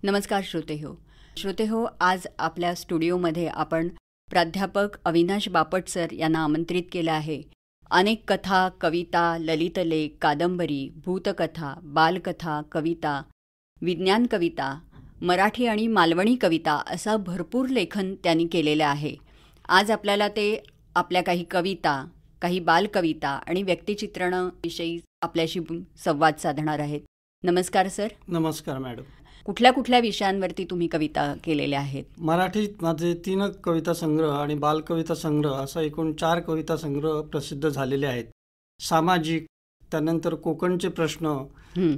नमस्कार श्रोतेहो, आज आपल्या स्टुडिओमध्ये आपण प्राध्यापक अविनाश बापट सर यांना आमंत्रित केलं आहे. अनेक कथा, कविता, ललितलेख, कादंबरी, भूतकथा, बालकथा, कविता, विज्ञान कविता, मराठी आणि मालवणी कविता असा भरपूर लेखन त्यांनी केलेलं आहे. आज आपल्याला ते आपल्या काही कविता, काही बालकविता आणि व्यक्तिचित्रणाविषयी आपल्याशी संवाद साधणार आहेत. नमस्कार सर. नमस्कार मॅडम. कुठल्या कुठल्या विषयांवरती तुम्ही कविता केलेल्या आहेत? मराठीत माझे 3 कविता संग्रह आणि बालकविता संग्रह असा एकूण 4 कविता संग्रह प्रसिद्ध झालेले आहेत. सामाजिक, त्यानंतर कोकणचे प्रश्न,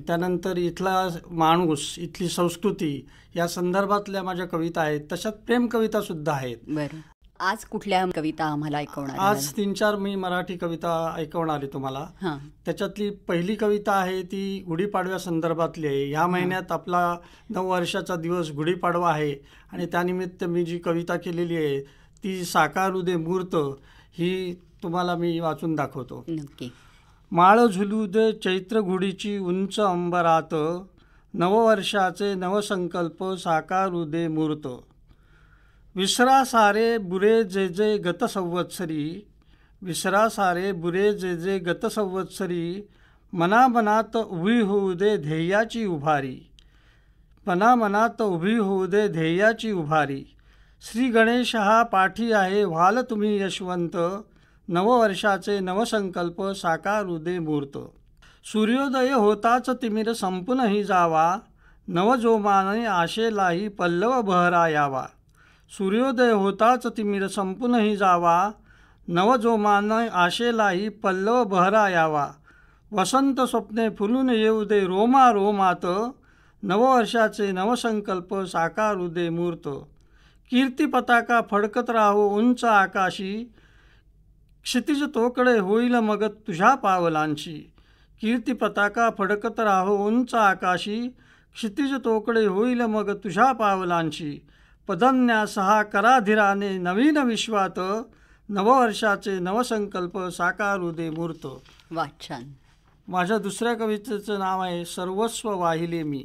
त्यानंतर इथला माणूस, इथली संस्कृती या संदर्भातल्या माझ्या कविता आहेत. तशात प्रेम कविता सुद्धा आहेत. बरं, आज कुठल्या कविता आम्हाला ऐकवणार? आज 3-4 मी मराठी कविता ऐकवणार आहे तुम्हाला. त्याच्यातली पहिली कविता आहे ती गुढीपाडव्या संदर्भातली आहे. ह्या महिन्यात आपला 9 वर्षाचा दिवस गुढीपाडवा आहे आणि त्यानिमित्त मी जी कविता केलेली आहे ती साकारू दे मूर्त, ही तुम्हाला मी वाचून दाखवतो. नक्की. माळ झुलू दे चैत्र घुडीची उंच अंबरात, नववर्षाचे नवसंकल्प साकारू दे मूर्त. विसरा सारे बुरे जे जे गत संवत्सरी, विसरा सारे बुरे जे जे गत संवत्सरी, मनामनात उभी होऊ दे ध्येयाची उभारी, मनामनात उभी होऊ दे ध्येयाची उभारी. श्री गणेश हा पाठी आहे व्हाल तुम्ही यशवंत, नववर्षाचे नवसंकल्प साकारू दे मूर्त. सूर्योदय होताच तिमिर संपूनही जावा, नवजोमाने आशेलाही पल्लव बहरा यावा. सूर्योदय होताच तिमिर संपूनही जावा, नवजोमाने आशेलाही पल्लव बहरा यावा. वसंत स्वप्ने फुलून येऊ दे रोमा रोमात, नववर्षाचे नवसंकल्प साकारू दे मूर्त. कीर्ती पताका फडकत राहो उंच आकाशी, क्षितिज तोकडे होईल मग तुझ्या पावलांची. कीर्ती पताका फडकत राहो उंच आकाशी, क्षितिज तोकडे होईल मग तुझ्या पावलांची. पदन्यास हा करा धीराने नवीन विश्वात, नववर्षाचे नवसंकल्प साकारू दे मूर्त. वाचन. माझ्या दुसऱ्या कवितेचं नाव आहे सर्वस्व वाहिले मी.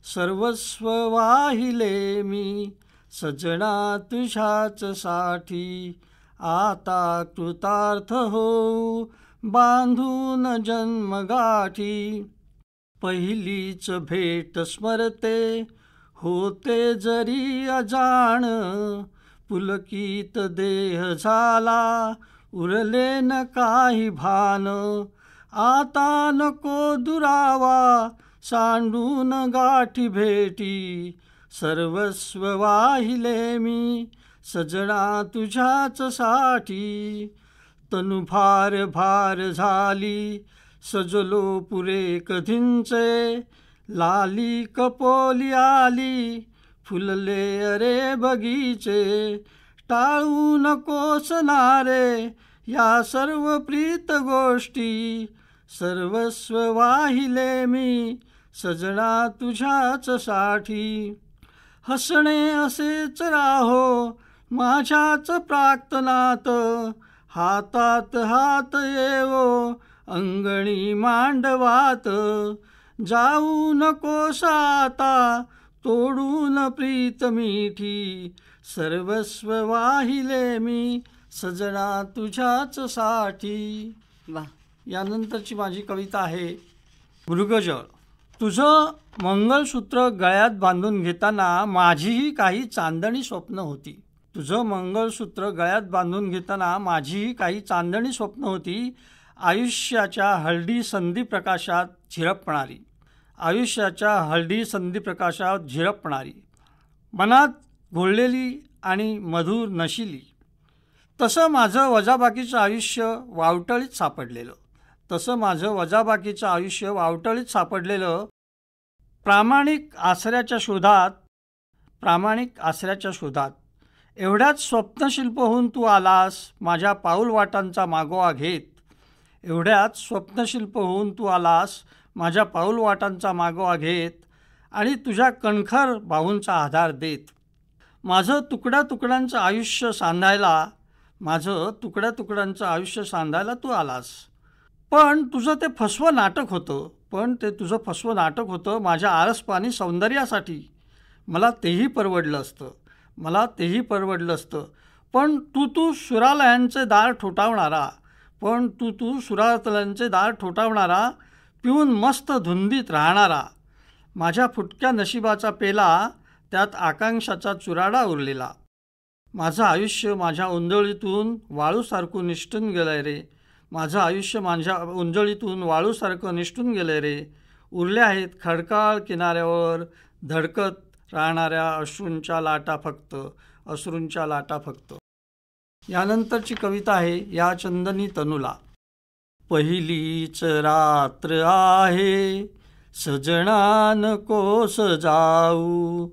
सर्वस्व वाहिले मी सजना तुझ्याच साठी, आता कृतार्थ हो बांधून जन्मगाठी. पहिलीच भेट स्मरते होते जरी अजाण, पुलकित देह झाला उरले न काही भान. आता नको दुरावा सांडून गाठी भेटी, सर्वस्व वाहिले मी सजना तुझ्याच साठी. तनु भार भार झाली सजलो पुरे कधींचे, लाली कपोली आली फुलले अरे बगीचे. टाळू नकोस नारे या सर्व प्रीत गोष्टी, सर्वस्व वाहिले मी सजना तुझ्याच साठी. हसणे असेच राहो माझ्याच प्राक्तनात, हातात हात येवो अंगणी मांडवात. जाऊ नकोस आता तोडून प्रीत मिठी, सर्वस्व वाहिले मी सजना तुझ्याच साठी. वा. यानंतरची माझी कविता आहे मृगजळ. तुझं मंगळसूत्र गळ्यात बांधून घेताना माझीही काही चांदणी स्वप्न होती. तुझं मंगळसूत्र गळ्यात बांधून घेताना माझीही काही चांदणी स्वप्न होती. आयुष्याच्या हळदी संधी प्रकाशात झिरपणारी, आयुष्याच्या हळदी संधी प्रकाशात झिरपणारी. मनात घोळलेली आणि मधुर नशिली. तसं माझं वजाबाकीचं आयुष्य वावटळीत सापडलेलं, तसं माझं वजाबाकीचं आयुष्य वावटळीत सापडलेलं. प्रामाणिक आसऱ्याच्या शोधात, प्रामाणिक आसऱ्याच्या शोधात. एवढ्याच स्वप्नशिल्प होऊन तू आलास माझ्या पाऊलवाटांचा मागोवा घेत. एवढ्याच स्वप्नशिल्प होऊन तू आलास माझ्या पाऊलवाटांचा मागोवा घेत आणि तुझ्या कणखर बाहूंचा आधार देत. माझं तुकड्या तुकड्यांचं आयुष्य सांधायला, माझं तुकड्या तुकड्यांचं आयुष्य सांधायला तू आलास. पण तुझं ते फसवं नाटक होतं, पण ते तुझं फसवं नाटक होतं माझ्या आरसपानी सौंदर्यासाठी. मला तेही परवडलं असतं. पण तू सुरालयांचे दार ठोठावणारा, पिऊन मस्त धुंदीत राहणारा, माझ्या फुटक्या नशिबाचा पेला, त्यात आकांक्षाचा चुराडा उरलेला. माझं आयुष्य माझ्या ओंजळीतून वाळूसारखं निसटून गेलंय रे. उरले आहेत खडकाळ किनाऱ्यावर धडकत राहणाऱ्या अश्रूंच्या लाटा फक्त. यानंतरची कविता आहे या चंदनी तनूला. पहिलीच रात्र आहे सजना नकोस जाऊ,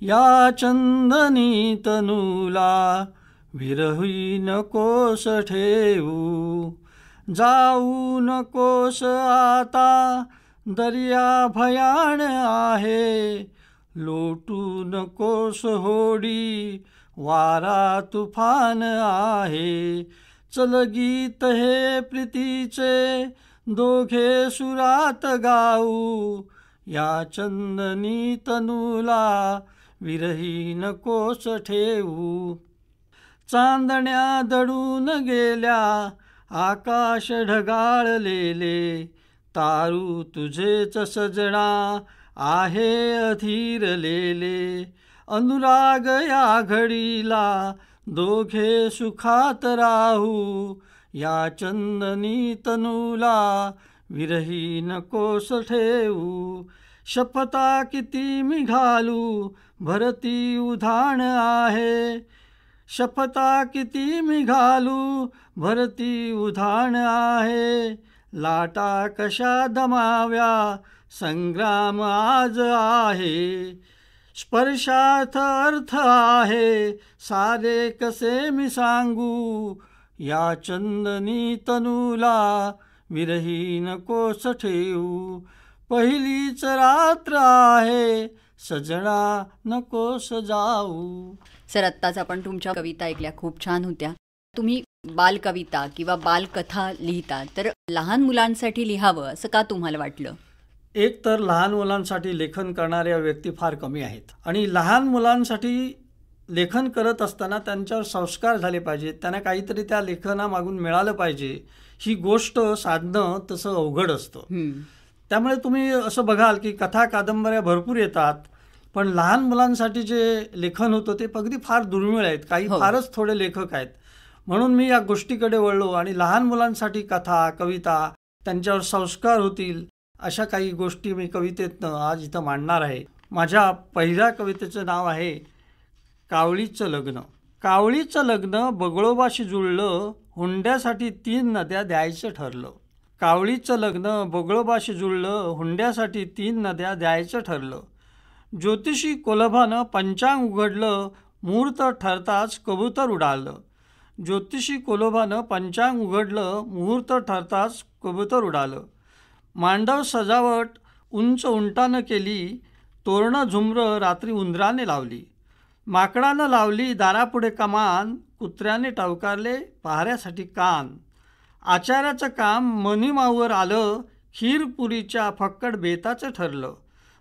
या चंदनी तनूला विरही नकोस ठेवू. जाऊ नकोस आता दर्या भयाण आहे, लोटू नकोस होडी वारा तुफान आहे. चल गीत हे प्रीतीचे दोघे सुरात गाऊ, या चंदनी तनूला विरही नकोस ठेवू. चांदण्या दडून गेल्या आकाश ढगाळलेले, तारू तुझेच सजना आहे अधीरलेले. अनुराग या घडीला दोघे सुखात राहू, या चंदनी तनूला विरही नकोस ठेवू. शपथा किती मी घालू भरती उधाण आहे, लाटा कशा दमाव्या संग्राम आज आहे. स्पर्शार्थ अर्थ आहे सारे कसे मी सांगू, या चंदनी तनूला विरही नकोस ठेवू. पहिलीच रात्र आहे सजना नकोस जाऊ. सर, आत्ताच आपण तुमच्या कविता ऐकल्या, खूप छान होत्या. तुम्ही बालकविता किंवा बालकथा लिहिता, तर लहान मुलांसाठी लिहावं असं का तुम्हाला वाटलं? एक तर लहान मुलांसाठी लेखन करणाऱ्या व्यक्ती फार कमी आहेत आणि लहान मुलांसाठी लेखन करत असताना त्यांच्यावर संस्कार झाले पाहिजेत, त्यांना काहीतरी त्या लेखनामागून मिळालं पाहिजे. ही गोष्ट साधणं तसं अवघड असतं. त्यामुळे तुम्ही असं बघाल की कथा कादंबऱ्या भरपूर येतात, पण लहान मुलांसाठी जे लेखन होतं ते अगदी फार दुर्मिळ आहेत. काही फारच थोडे लेखक आहेत. म्हणून मी या गोष्टीकडे वळलो आणि लहान मुलांसाठी कथा कविता त्यांच्यावर संस्कार होतील अशा काही गोष्टी मी कवितेतनं आज इथं मांडणार आहे. माझ्या पहिल्या कवितेचं नाव आहे कावळीचं लग्न. कावळीचं लग्न बगळोबाशी जुळलं, हुंड्यासाठी 3 नद्या द्यायचं ठरलं. कावळीचं लग्न बगळोबाशी जुळलं, हुंड्यासाठी 3 नद्या द्यायचं ठरलं. ज्योतिषी कोलभानं पंचांग उघडलं, मुहूर्त ठरताच कबूतर उडालं. मांडव सजावट उंच उंटानं केली, तोरणं झुमरं रात्री उंदराने लावली. माकडानं लावली दारापुढे कमान, कुत्र्याने टवकारले पहाऱ्यासाठी कान. आचार्याचं काम मनीमाऊवर आलं, खीरपुरीच्या फक्कड बेताचं ठरलं.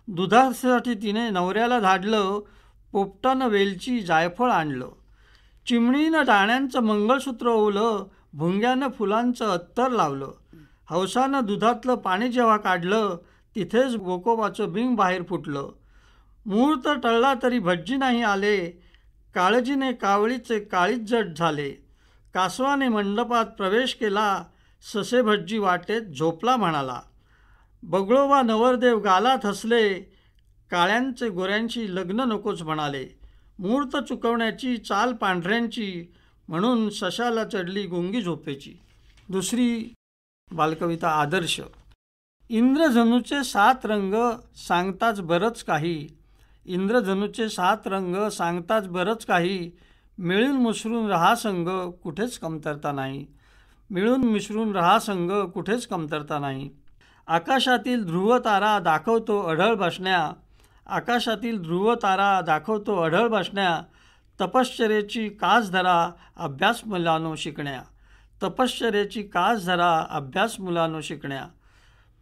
दुधासाठी तिने नवऱ्याला धाडलं, पोपटानं वेलची जायफळ आणलं. चिमणीनं डाण्यांचं मंगळसूत्र ओवलं, भुंग्यानं फुलांचं अत्तर लावलं. हौसानं दुधातलं पाणी जेव्हा काढलं, तिथेच बोकोबाचं बिंग बाहेर फुटलं. मुहूर्त टळला तरी भटजी नाही आले, काळजीने कावळीचे काळीच जट झाले. कासवाने मंडपात प्रवेश केला, ससे भटजी वाटेत झोपला म्हणाला. बगळोबा नवरदेव गालात हसले, काळ्यांचे गोऱ्यांशी लग्न नकोच म्हणाले. मुहूर्त चुकवण्याची चाल पांढऱ्यांची, म्हणून सशाला चढली गुंगी झोपेची. दुसरी बालकविता आदर्श. इंद्रधनुचे 7 रंग सांगताच बरंच काही, मिळून मिसळून रहा संग कुठेच कमतरता नाही. आकाशातील ध्रुवतारा दाखवतो अढळ बसण्या, तपश्चर्येची कास धरा अभ्यास मुलांनो शिकण्या.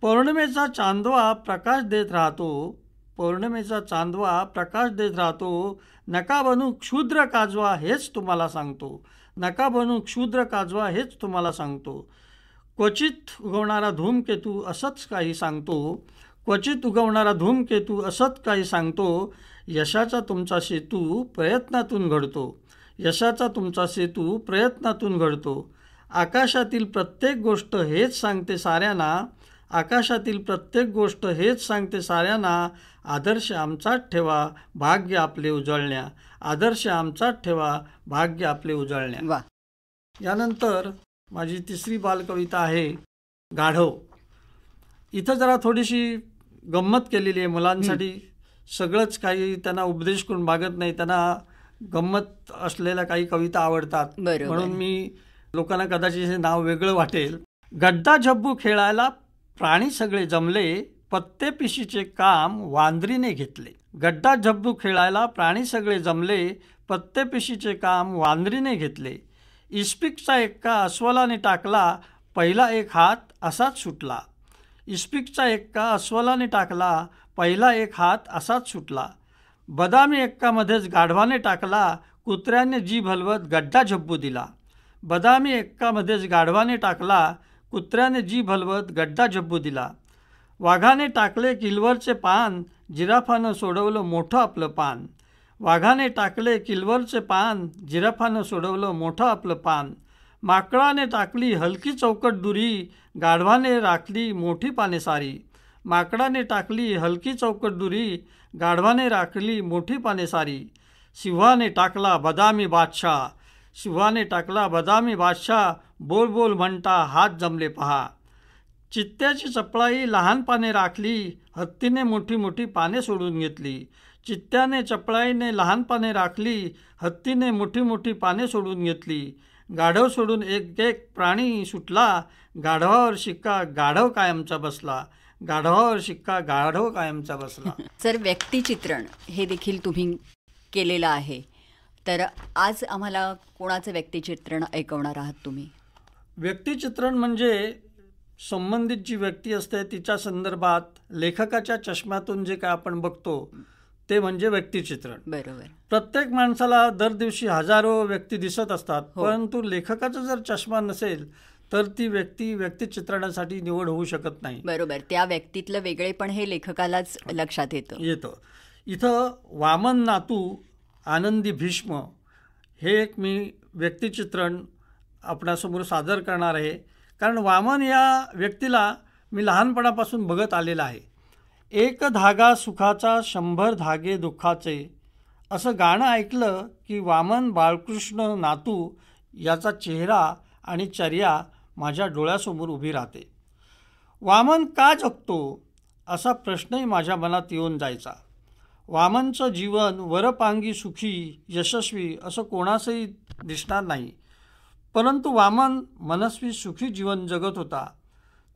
पौर्णिमेचा चांदवा प्रकाश देत राहतो, पौर्णिमेचा चांदवा प्रकाश देत राहतो, नका बनू क्षुद्र काजवा हेच तुम्हाला सांगतो, नका बनू क्षुद्र काजवा हेच तुम्हाला सांगतो. क्वचित उगवणारा धूमकेतू असंच काही सांगतो, क्वचित उगवणारा धूमकेतू असंच काही सांगतो. यशाचा तुमचा सेतू प्रयत्नातून घडतो, यशाचा तुमचा सेतू प्रयत्नातून घडतो. आकाशातील प्रत्येक गोष्ट हेच सांगते साऱ्यांना, आकाशातील प्रत्येक गोष्ट हेच सांगते साऱ्यांना. आदर्श आमचाच ठेवा भाग्य आपले उजळण्या, आदर्श आमचाच ठेवा भाग्य आपले उजळण्या. वा. यानंतर माझी तिसरी बालकविता आहे गाढव. इथं जरा थोडीशी गंमत केलेली आहे मुलांसाठी. सगळंच काही त्यांना उपदेश करून भागत नाही, त्यांना गंमत असलेल्या काही कविता आवडतात. म्हणून मी लोकांना कदाचित हे नाव वेगळं वाटेल. गड्डा झब्बू खेळायला प्राणी सगळे जमले, पत्ते पिशीचे काम वांद्रीने घेतले. गड्डा झब्बू खेळायला प्राणी सगळे जमले, पत्ते पिशीचे काम वांद्रीने घेतले. इस्पिकचा एक्का अस्वलाने टाकला, पहिला एक हात असाच सुटला. इस्पिकचा एक्का अस्वलाने टाकला, पहिला एक हात असाच सुटला. बदामी एक्कामध्येच गाढवाने टाकला, कुत्र्याने जीभ हलवत गड्डा झब्बू दिला. बदामी एक्कामध्येच गाढवाने टाकला, कुत्र्याने जीभ हलवत गड्डा झब्बू दिला. वाघाने टाकले किलवरचे पान, जिराफानं सोडवलं मोठं आपलं पान. वाघाने टाकले किलवरचे पान, जिराफानं सोडवलं मोठं आपलं पान. माकडाने टाकली हलकी चौकट दुरी, गाढवाने राखली मोठी पाने सारी. माकडाने टाकली हलकी चौकट दुरी, गाढवाने राखली मोठी पाने सारी. सिंहाने टाकला बदामी बादशाह, सिंहाने टाकला बदामी बादशाह, बोल बोल म्हणता हात जमले पहा. चित्त्याची चपळाई लहान पाने राखली, हत्तीने मोठी मोठी पाने सोडून घेतली. चित्त्याने चपळाईने लहान पाने राखली, हत्तीने मोठी मोठी पाने सोडून घेतली. गाढव सोडून एक एक प्राणी सुटला, गाढवावर शिक्का गाढव कायमचा बसला. गाढवावर शिक्का गाढव कायमचा बसला. सर, व्यक्तिचित्रण हे देखील तुम्ही केलेलं आहे, तर आज आम्हाला कोणाचं व्यक्तिचित्रण ऐकवणार आहात तुम्ही? व्यक्तिचित्रण म्हणजे संबंधित जी व्यक्ती असते तिच्या संदर्भात लेखकाच्या चष्म्यातून जे काय आपण बघतो ते म्हणजे व्यक्तिचित्रण. बरोबर. प्रत्येक माणसाला दर दिवशी हजारो व्यक्ती दिसत असतात, परंतु लेखकाचा जर चष्मा नसेल तर ती व्यक्ती व्यक्तिचित्रणासाठी निवड होऊ शकत नाही. बरोबर. त्या व्यक्तीतलं वेगळेपण हे लेखकालाच लक्षात येतं. इथं वामन नातू आनंदी भीष्म हे एक मी व्यक्तिचित्रण आपणासमोर सादर करणार आहे. कारण वामन या व्यक्तीला मी लहानपणापासून बघत आलेला आहे. एक धागा सुखाचा 100 धागे दुःखाचे असं गाणं ऐकलं की वामन बाळकृष्ण नातू याचा चेहरा आणि चर्या माझ्या डोळ्यासमोर उभी राहते. वामन का जगतो असा प्रश्नही माझ्या मनात येऊन जायचा. वामनचं जीवन वरपांगी सुखी यशस्वी असं कोणासही दिसणार नाही, परंतु वामन मनस्वी सुखी जीवन जगत होता.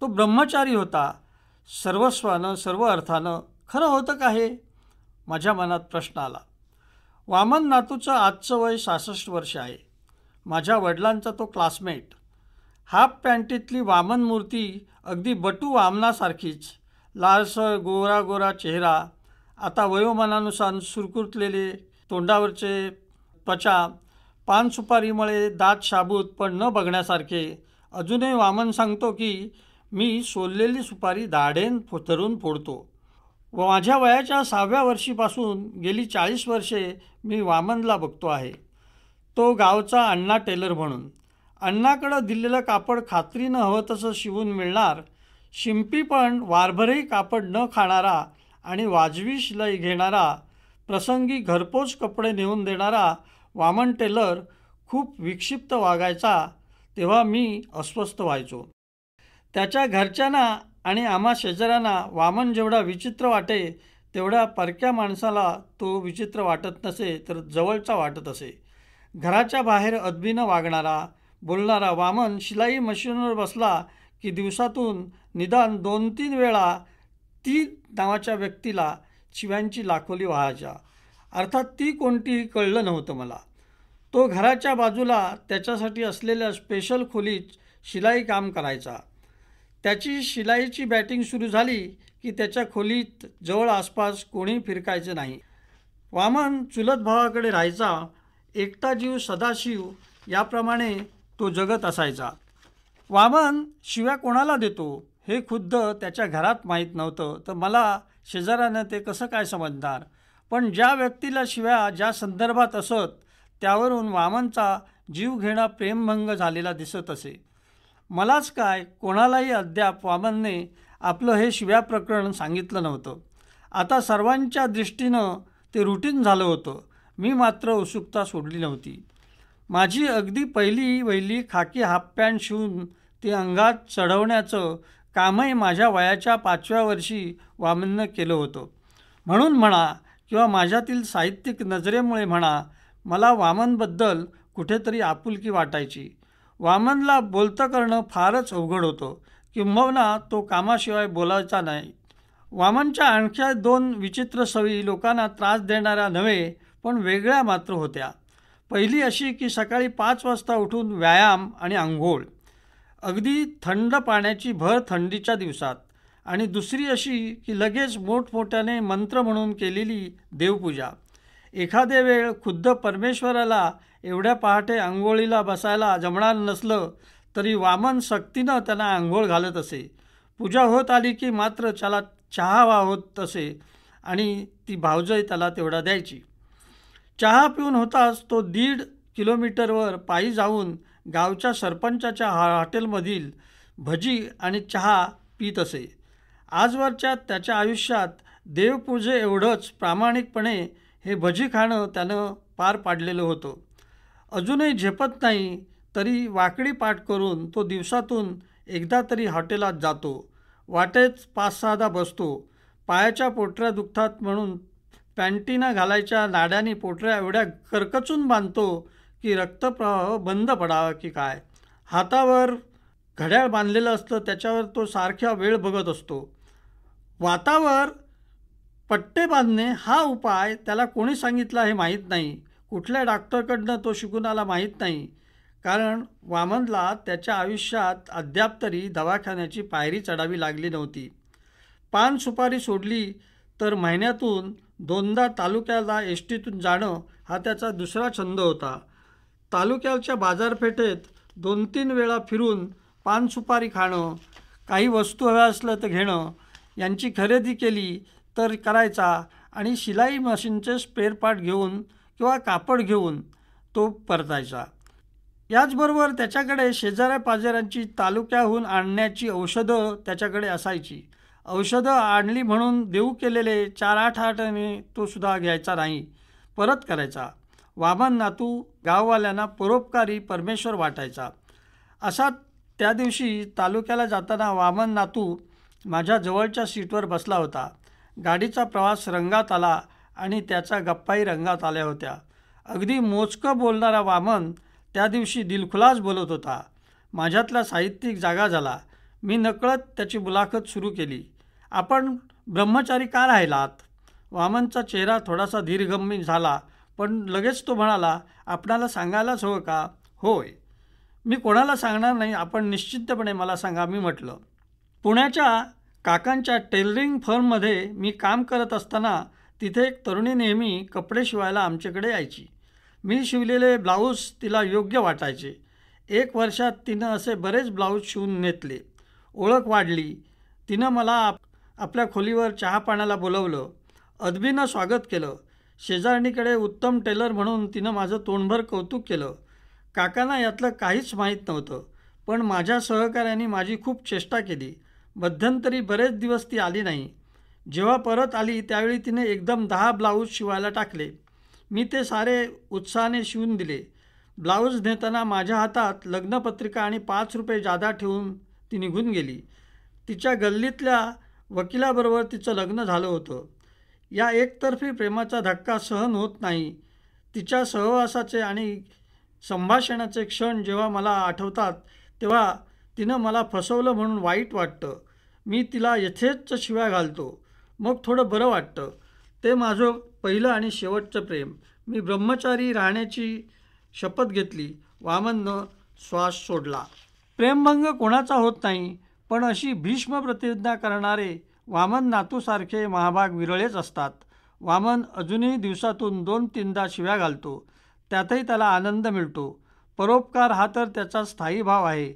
तो ब्रह्मचारी होता. सर्वस्वानं सर्व अर्थानं खरं होतं का हे माझ्या मनात प्रश्न आला. वामन नातूचं आजचं वय 66 वर्ष आहे. माझ्या वडिलांचा तो क्लासमेट. हाफ पॅन्टीतली वामन मूर्ती अगदी बटू वामनासारखीच. लालसर गोरा गोरा चेहरा, आता वयोमानानुसार सुरकुतलेले तोंडावरचे त्वचा, पान सुपारीमुळे दात शाबूत पण न बघण्यासारखे. अजूनही वामन सांगतो की मी सोललेली सुपारी दाढेन धरून फोडतो. व माझ्या वयाच्या 6व्या वर्षीपासून गेली 40 वर्षे मी वामनला बघतो आहे. तो गावचा अण्णा टेलर म्हणून. अण्णाकडं दिलेलं कापड खात्रीनं हवं तसं शिवून मिळणार, शिंपी पण वारभरही कापड न खाणारा आणि वाजवी शिलाई घेणारा, प्रसंगी घरपोच कपडे नेऊन देणारा वामन टेलर खूप विक्षिप्त वागायचा. तेव्हा मी अस्वस्थ व्हायचो. त्याच्या घरच्यांना आणि आम्हा शेजाऱ्यांना वामन जेवढा विचित्र वाटे तेवढ्या परक्या माणसाला तो विचित्र वाटत नसे तर जवळचा वाटत असे. घराच्या बाहेर अदबीनं वागणारा बोलणारा वामन शिलाई मशीनवर बसला की दिवसातून निदान 2-3 वेळा ती नावाच्या व्यक्तीला शिव्यांची लाखोली व्हायच्या. अर्थात ती कोणतीही कळलं नव्हतं मला. तो घराच्या बाजूला त्याच्यासाठी असलेल्या स्पेशल खोलीत शिलाई काम करायचा. त्याची शिलाईची बॅटिंग सुरू झाली की त्याच्या खोलीत जवळ आसपास कोणी फिरकायचं नाही. वामन चुलत भावाकडे राहायचा. एकटा जीव सदाशिव याप्रमाणे तो जगत असायचा. वामन शिव्या कोणाला देतो हे खुद्द त्याच्या घरात माहीत नव्हतं, तर मला शेजाऱ्यानं ते कसं काय समजणार. पण ज्या व्यक्तीला शिव्या ज्या संदर्भात असत त्यावरून वामनचा जीवघेणा प्रेमभंग झालेला दिसत असे. मलाच काय, कोणालाही अद्याप वामनने आपलं हे शिव्या प्रकरण सांगितलं नव्हतं. आता सर्वांच्या दृष्टीनं ते रुटीन झालं होतं. मी मात्र उत्सुकता सोडली नव्हती. माझी अगदी पहिली वहिली खाकी हाफ पॅन्ट शिवून ती अंगात चढवण्याचं कामही माझ्या वयाच्या 5व्या वर्षी वामननं केलं होतं. म्हणून म्हणा किंवा माझ्यातील साहित्यिक नजरेमुळे म्हणा, मला वामनबद्दल कुठेतरी आपुलकी वाटायची. वामनला बोलतं करणं फारच अवघड होतं, किंबहुना तो कामाशिवाय बोलायचा नाही. वामनच्या आणखी 2 विचित्र सवयी लोकांना त्रास देणाऱ्या नव्हे, पण वेगळ्या मात्र होत्या. पहिली अशी की सकाळी 5 वाजता उठून व्यायाम आणि अंघोळ, अगदी थंड पाण्याची भर थंडीच्या दिवसात. आणि दुसरी अशी की लगेच मोठमोठ्याने मंत्र म्हणून केलेली देवपूजा. एखाद्या वेळ खुद्द परमेश्वराला एवढ्या पहाटे आंघोळीला बसायला जमणार नसलं तरी वामन सक्तीनं त्यांना आंघोळ घालत असे. पूजा होत आली की मात्र त्याला चहा होत असे आणि ती भावजय त्याला तेवढा द्यायची. चहा पिऊन होताच तो 1.5 किलोमीटरवर पायी जाऊन गावच्या सरपंचाच्या हॉटेलमधील भजी आणि चहा पीत असे. आजवरच्या त्याच्या आयुष्यात देवपूजे एवढंच प्रामाणिकपणे हे भजी खाणं त्यानं पार पाडलेलं होतं. अजूनही झेपत नाही तरी वाकडी पाठ करून तो दिवसातून एकदा तरी हॉटेलात जातो. वाटेत 5-6दा बसतो. पायाच्या पोटऱ्या दुखतात म्हणून पॅन्टीना घालायच्या नाड्याने पोटऱ्या एवढ्या करकचून बांधतो की रक्तप्रवाह बंद पडावा की काय. हातावर घड्याळ बांधलेलं असतं, त्याच्यावर तो सारख्या वेळ बघत असतो. वातावर पट्टे बांधणे हा उपाय त्याला कोणी सांगितला हे माहीत नाही. कुठल्या डॉक्टरकडनं तो शिकून आला माहीत नाही. कारण वामनला त्याच्या आयुष्यात अद्याप तरी दवाखान्याची पायरी चढावी लागली नव्हती. पान सुपारी सोडली तर महिन्यातून 2दा तालुक्याला एसटीतून जाणं हा त्याचा दुसरा छंद होता. तालुक्याच्या बाजारपेठेत 2-3 वेळा फिरून पान सुपारी खाणं, काही वस्तू हव्या असलं तर घेणं, यांची खरेदी केली तर करायचा आणि शिलाई मशीनचे स्पेअर पार्ट घेऊन किंवा कापड घेऊन तो परतायचा. याचबरोबर त्याच्याकडे शेजाऱ्यापाजाऱ्यांची तालुक्याहून आणण्याची औषधं त्याच्याकडे असायची. औषधं आणली म्हणून देऊ केलेले 4-8 आठाने तो सुद्धा घ्यायचा नाही, परत करायचा. वामन नातू गाववाल्यांना परोपकारी परमेश्वर वाटायचा. असा त्या दिवशी तालुक्याला जाताना वामन नातू माझ्या जवळच्या सीटवर बसला होता. गाडीचा प्रवास रंगात आला आणि त्याच्या गप्पाही रंगात आल्या होत्या. अगदी मोजकं बोलणारा वामन त्या दिवशी दिलखुलास बोलत होता. माझ्यातला साहित्यिक जागा झाला. मी नकळत त्याची मुलाखत सुरू केली. आपण ब्रह्मचारी का राहिलात? वामनचा चेहरा थोडासा धीरगंभीर झाला, पण लगेच तो म्हणाला, आपणाला सांगायलाच हवं का? होय, मी कोणाला सांगणार नाही, आपण निश्चितपणे मला सांगा. मी म्हटलं. पुण्याच्या काकांच्या टेलरिंग फर्ममध्ये मी काम करत असताना तिथे एक तरुणी नेहमी कपडे शिवायला आमच्याकडे यायची. मी शिवलेले ब्लाऊज तिला योग्य वाटायचे. 1 वर्षात तिनं असे बरेच ब्लाऊज शिवून नेतले. ओळख वाढली. तिनं मला आपल्या खोलीवर चहा पाण्याला बोलवलं. अदबीनं स्वागत केलं. शेजारणीकडे उत्तम टेलर म्हणून तिनं माझं तोंडभर कौतुक केलं. काकांना यातलं काहीच माहीत नव्हतं, पण माझ्या सहकाऱ्यांनी माझी खूप चेष्टा केली. मध्यंतरी बरेच दिवस ती आली नाही. जेव्हा परत आली त्यावेळी तिने एकदम 10 ब्लाऊज शिवायला टाकले. मी ते सारे उत्साहाने शिवून दिले. ब्लाऊज नेताना माझ्या हातात लग्नपत्रिका आणि 5 रुपये जादा ठेवून ती निघून गेली. तिच्या गल्लीतल्या वकिलाबरोबर तिचं लग्न झालं होतं. या एकतर्फी प्रेमाचा धक्का सहन होत नाही. तिच्या सहवासाचे आणि संभाषणाचे क्षण जेव्हा मला आठवतात तेव्हा तिनं मला फसवलं म्हणून वाईट वाटतं. मी तिला यथेच्छ शिव्या घालतो. मग थोडं बरं वाटतं. ते माझं पहिलं आणि शेवटचं प्रेम. मी ब्रह्मचारी राहण्याची शपथ घेतली. वामननं श्वास सोडला. प्रेमभंग कोणाचा होत नाही, पण अशी भीष्म प्रतिज्ञा करणारे वामन नातूसारखे महाभाग विरळेच असतात. वामन अजूनही दिवसातून 2-3दा शिव्या घालतो, त्यातही त्याला आनंद मिळतो. परोपकार हा तर त्याचा स्थायी भाव आहे.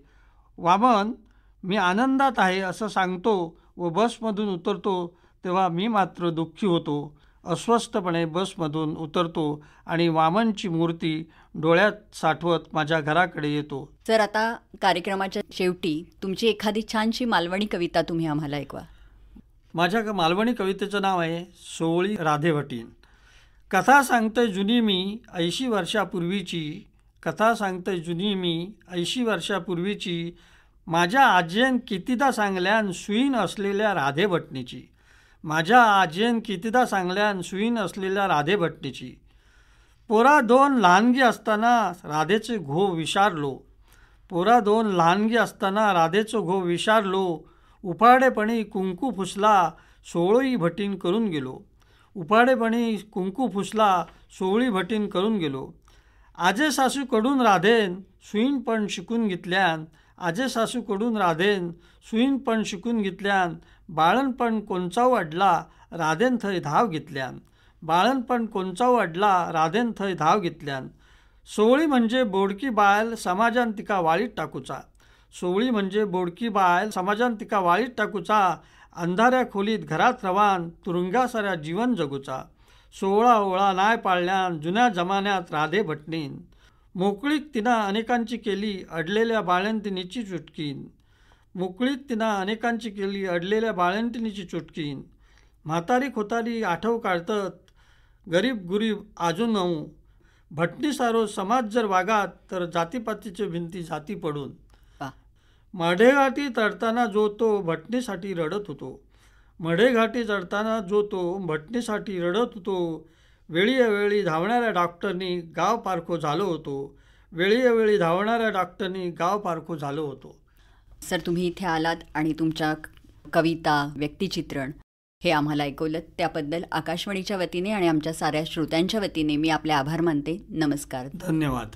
वामन मी आनंदात आहे असं सांगतो व बसमधून उतरतो तेव्हा मी मात्र दुःखी होतो. अस्वस्थपणे बसमधून उतरतो आणि वामनची मूर्ती डोळ्यात साठवत माझ्या घराकडे येतो. सर, आता कार्यक्रमाच्या शेवटी तुमची एखादी छानशी मालवणी कविता तुम्ही आम्हाला ऐकवा. माझ्या मालवणी कवितेचं नाव आहे सोवळी राधे भटीन. कथा सांगते जुनी मी 80 वर्षापूर्वीची. कथा सांगते जुनी मी 80 वर्षापूर्वीची. माझ्या आजेन कितीदा सांगल्यान सुईन असलेल्या राधे भटनीची. माझ्या आजेन कितीदा सांगल्यान सुईन असलेल्या राधे भटनीची. पोरा 2 लहानगी असताना राधेचे घो विशारलो. पोरा 2 लहानगी असताना राधेचो घो विशारलो. उपाडेपणी कुंकू फुसला सोवळी भटीन करून गेलो. उपाडेपणी कुंकू फुसला सोवळी भटीन करून गेलो. आजे सासूकडून राधेन सुईनपण शिकून घेतल्यान. आजे सासूकडून राधेन सुईनपण शिकून घेतल्यान. बाळणपण कोणचाव अडला राधेन थंय धाव घेतल्यान. बाळणपण कोणचाव अडला राधेन थंय धाव घेतल्यान. सोवळी म्हणजे बोडकी बायल समाजान तिका वाळीत टाकूचा. सोवळी म्हणजे बोडकी बायल समाजान तिका वाळीत टाकूचा. अंधाऱ्या खोलीत घरात रवान तुरुंगासाऱ्या जीवन जगूचा. 16 ओळा नाय पाळल्यान जुन्या जमान्यात राधे भटनीन. मोकळीक तिनं अनेकांची केली अडलेल्या बाळंतिणीची चुटकीन. मोकळीक तिनं अनेकांची केली अडलेल्या बाळंतिणीची चुटकीन. म्हातारी खोतारी आठव काढतत गरीब गुरीब अजून नऊ. भटनी सारो समाज जर वागात तर जातीपातीचे भिंती जाती पडून. मढेघाटी चढताना जो तो भटनीसाठी रडत होतो. मढेघाटी चढताना जो तो भटनीसाठी रडत होतो. वेळीवेळी धावणाऱ्या डॉक्टरनी गाव पारखो झालो होतो. वेळीवेळी धावणाऱ्या डॉक्टरनी गाव पारखो झालो होतो. सर, तुम्ही इथे आलात आणि तुमच्या कविता, व्यक्तिचित्रण हे आम्हाला ऐकवलं, त्याबद्दल आकाशवाणीच्या वतीने आणि आमच्या साऱ्या श्रोत्यांच्या वतीने मी आपले आभार मानते. नमस्कार. धन्यवाद.